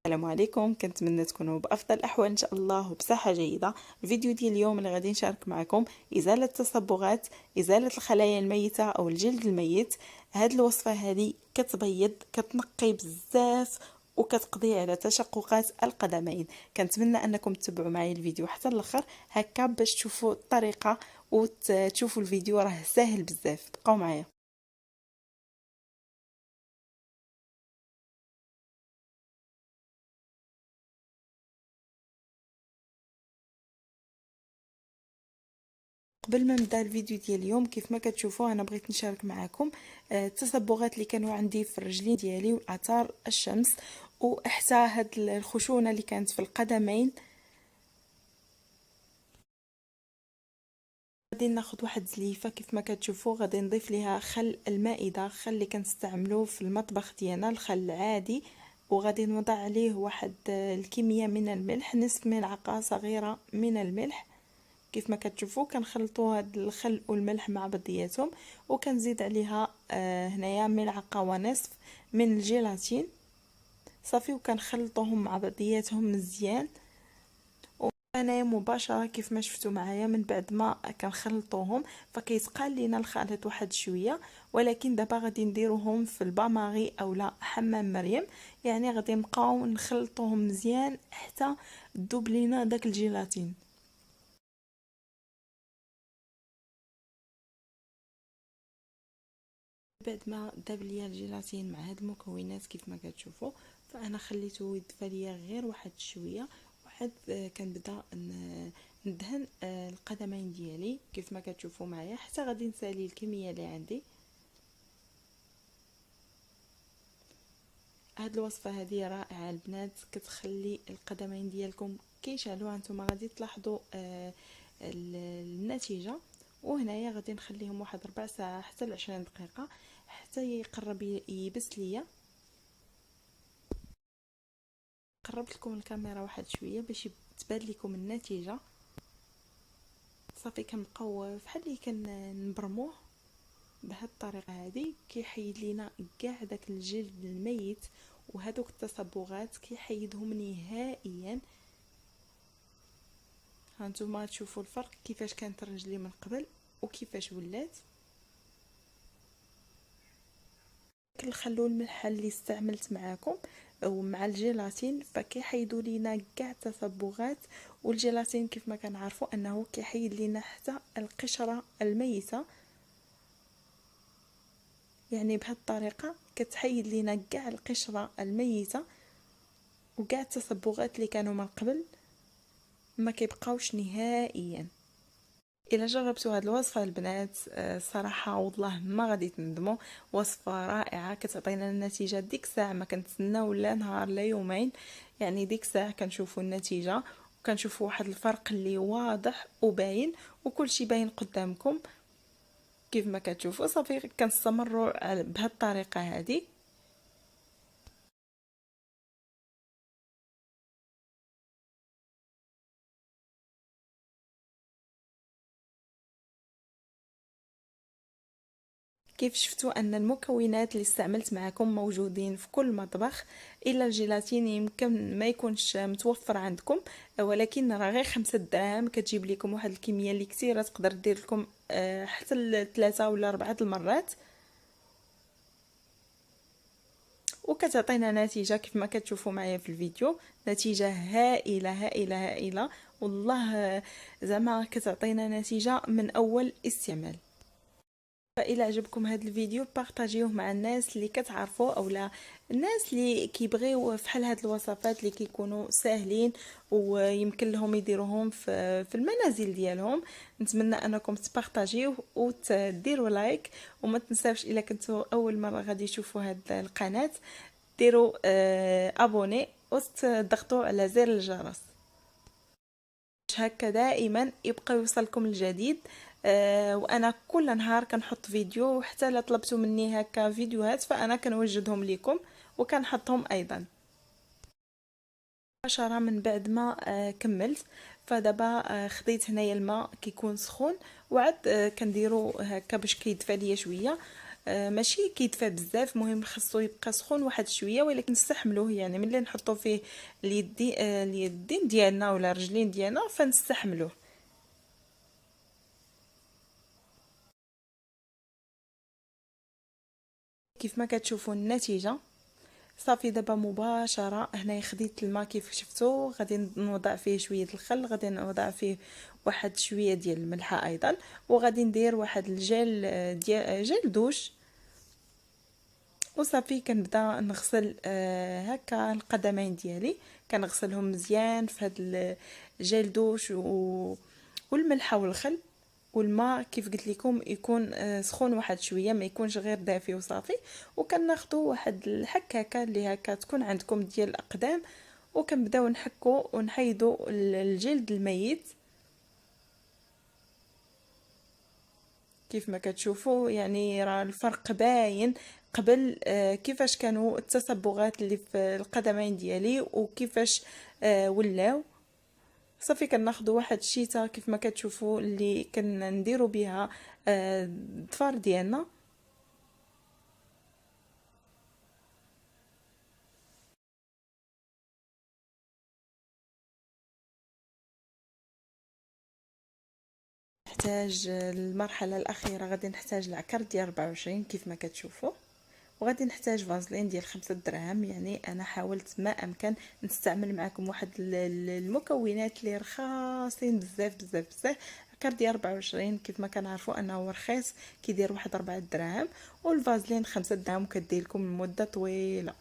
السلام عليكم، كنتمنى تكونوا بافضل الاحوال ان شاء الله وبصحه جيده. الفيديو ديال اليوم اللي غادي نشارك معكم ازاله التصبغات، ازاله الخلايا الميته او الجلد الميت. هاد الوصفه هذه كتبيض، كتنقي بزاف وكتقضي على تشققات القدمين. كنتمنى انكم تتبعوا معي الفيديو حتى الاخر هكا باش تشوفوا الطريقه وتشوفوا الفيديو، راه ساهل بزاف. بقاو معايا. قبل ما نبدا الفيديو ديال اليوم، كيف ما كتشوفوا انا بغيت نشارك معكم التصبغات اللي كانوا عندي في الرجلين ديالي واثار الشمس، وحتى هاد الخشونه اللي كانت في القدمين. غادي ناخذ واحد زليفه كيف ما كتشوفوا، غادي نضيف ليها خل المائده، خل اللي كنستعملوه في المطبخ ديالنا، الخل العادي. وغادي نوضع عليه واحد الكميه من الملح، نصف ملعقه صغيره من الملح. كيف ما كتشوفوا كنخلطوا هاد الخل والملح مع بعضياتهم، وكنزيد عليها هنايا ملعقه ونصف من الجيلاتين صافي، وكنخلطوهم مع بعضياتهم مزيان. وانايا مباشره كيف ما شفتوا معايا من بعد ما كنخلطوهم فكيتقال لينا الخليط واحد شويه، ولكن دابا غادي نديروهم في الباماغي اولا حمام مريم. يعني غادي نبقاو نخلطوهم مزيان حتى تذوب لينا داك الجيلاتين. بعد ما داب ليا الجيلاتين مع هاد المكونات كيف ما كتشوفوا، فانا خليته يدفى ليا غير واحد شويه. واحد كنبدا ندهن القدمين ديالي كيف ما كتشوفوا معايا حتى غادي نسالي الكميه اللي عندي. هاد الوصفه هذه رائعه البنات، كتخلي القدمين ديالكم كيشعلوا. هانتوما غادي تلاحظوا النتيجه. وهنايا غادي نخليهم واحد ربع ساعه حتى ل20 دقيقه حتى يقرب يبس ليا. قربت لكم الكاميرا واحد شويه باش تبان لكم النتيجه. صافي كنبقاو فحال اللي كنبرموه بهذه الطريقه هذه، كيحيد لينا كاع داك الجلد الميت وهذوك التصبغات كيحيدهم نهائيا. هانتوما تشوفوا الفرق كيفاش كانت رجلي من قبل وكيفاش ولات. الخل والملح اللي استعملت معاكم ومع الجيلاتين فكيحيدوا لينا كاع التصبغات. والجيلاتين كيف ما كنعرفوا انه كيحيد لينا حتى القشره الميته. يعني بهذه الطريقه كتحيد لينا كاع القشره الميته وكاع التصبغات اللي كانوا من قبل ما كيبقاوش نهائيا. الا جربتوا هذه الوصفه البنات صراحه والله ما غادي تندموا. وصفه رائعه كتعطينا النتيجه ديك الساعه، ما كنتسناو لا نهار لا يومين. يعني ديك الساعه كنشوفوا النتيجه وكنشوفوا واحد الفرق اللي واضح وباين وكل شيء باين قدامكم. كيف ما كتشوفوا صافي كنستمروا بهذه الطريقه هذه. كيف شفتوا ان المكونات اللي استعملت معكم موجودين في كل مطبخ، الا الجيلاتين يمكن ما يكونش متوفر عندكم، ولكن راه غير 5 دراهم كتجيب لكم واحد الكميه اللي كثيره تقدر دير لكم حتى 3 ولا 4 المرات، وكتعطينا نتيجه كيف ما كتشوفوا معايا في الفيديو. نتيجه هائله هائله هائله والله، زعما كتعطينا نتيجه من اول استعمال. فإلا عجبكم هذا الفيديو بارطاجيوه مع الناس اللي كتعرفوا اولا الناس اللي كيبغيو فحال هاد الوصفات اللي كيكونوا ساهلين ويمكن لهم يديروهم في المنازل ديالهم. نتمنى انكم تبارطاجيوه وتديروا لايك، وما تنساوش الا كنتوا اول مره غادي تشوفوا هاد القناه ديروا ابوني وتضغطوا على زر الجرس هكا دائما يبقى يوصلكم الجديد. وانا كل نهار كنحط فيديو، وحتى لا طلبتوا مني هكا فيديوهات فانا كنوجدهم لكم وكنحطهم ايضا مباشره من بعد ما كملت. فدابا خديت هنايا الماء كيكون سخون وعاد كنديرو هكا باش كيدفى ليا شويه. ماشي كيدفى بزاف، مهم خصو يبقى سخون واحد شويه، ولكن نستحملوه يعني ملي نحطو فيه اليدين ديالنا ولا الرجلين ديالنا فنستحملوه. كيف ما كتشوفوا النتيجه صافي. دابا مباشره هنايا خديت الماء كيف شفتوا، غادي نوضع فيه شويه الخل، غادي نوضع فيه واحد شويه ديال الملحه ايضا، وغادي ندير واحد الجل ديال جل دوش. وصافي كنبدا نغسل هكا القدمين ديالي، كنغسلهم مزيان في هذا الجل دوش والملحه والخل. والماء كيف قلت لكم يكون سخون واحد شويه، ما يكونش غير دافي وصافي. وكناخذوا واحد الحكاكه اللي هكا تكون عندكم ديال الاقدام، وكنبداو نحكوا ونحيدوا الجلد الميت. كيف ما كتشوفوا يعني راه الفرق باين قبل كيفاش كانوا التصبغات اللي في القدمين ديالي وكيفاش ولاو. صافي كناخذوا واحد الشيته كيف ما كتشوفوا اللي كنديروا بها الضفار ديالنا. نحتاج المرحله الاخيره، غادي نحتاج العكر ديال 24 كيف ما كتشوفوا، وغادي نحتاج فازلين ديال 5 دراهم. يعني انا حاولت ما امكن نستعمل معكم واحد المكونات اللي رخاصين بزاف بزاف بزاف. عكر ديال 24 كيف ما كنعرفوا انه هو رخيص، كيدير واحد 4 دراهم، والفازلين 5 دراهم وكدير لكم المده طويله.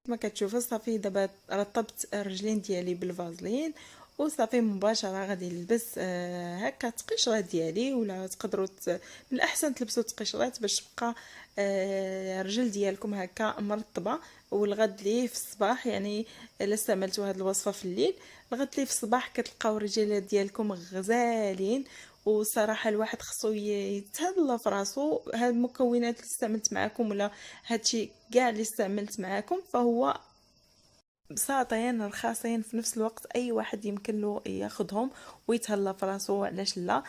كما كتشوفوا صافي دابا رطبت الرجلين ديالي بالفازلين، وصافي مباشره غادي نلبس هكا القشره ديالي، ولا تقدروا من الاحسن تلبسوا القشرات باش تبقى الرجل ديالكم هكا مرطبه. والغد ليه في الصباح، يعني الا استعملتوا هذه الوصفه في الليل، الغد ليه في الصباح كتلقاو الرجال ديالكم غزالين. وصراحه الواحد خصو يتهلا في راسو. هاد المكونات اللي استعملت معكم ولا هادشي كاع اللي استعملت معكم فهو بساطين رخاصين في نفس الوقت، اي واحد يمكن له ياخذهم ويتهلا في راسو. علاش لا؟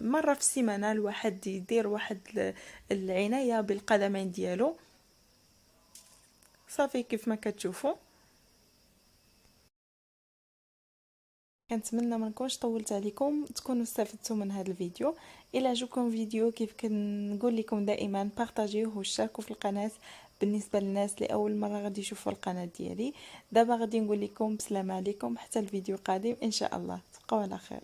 مره في السيمانه الواحد يدير واحد العنايه بالقدمين ديالو. صافي كيف ما كتشوفوا كنتمنى ما نكونش طولت عليكم، تكونوا استفدتوا من هذا الفيديو. الى عجبكم الفيديو كيف كنقول لكم دائما بارطاجيوه واشتركوا في القناه. بالنسبه للناس اللي اول مره غادي يشوفوا القناه ديالي، دابا غادي نقول لكم بسلام عليكم حتى الفيديو القادم ان شاء الله. تبقوا على خير.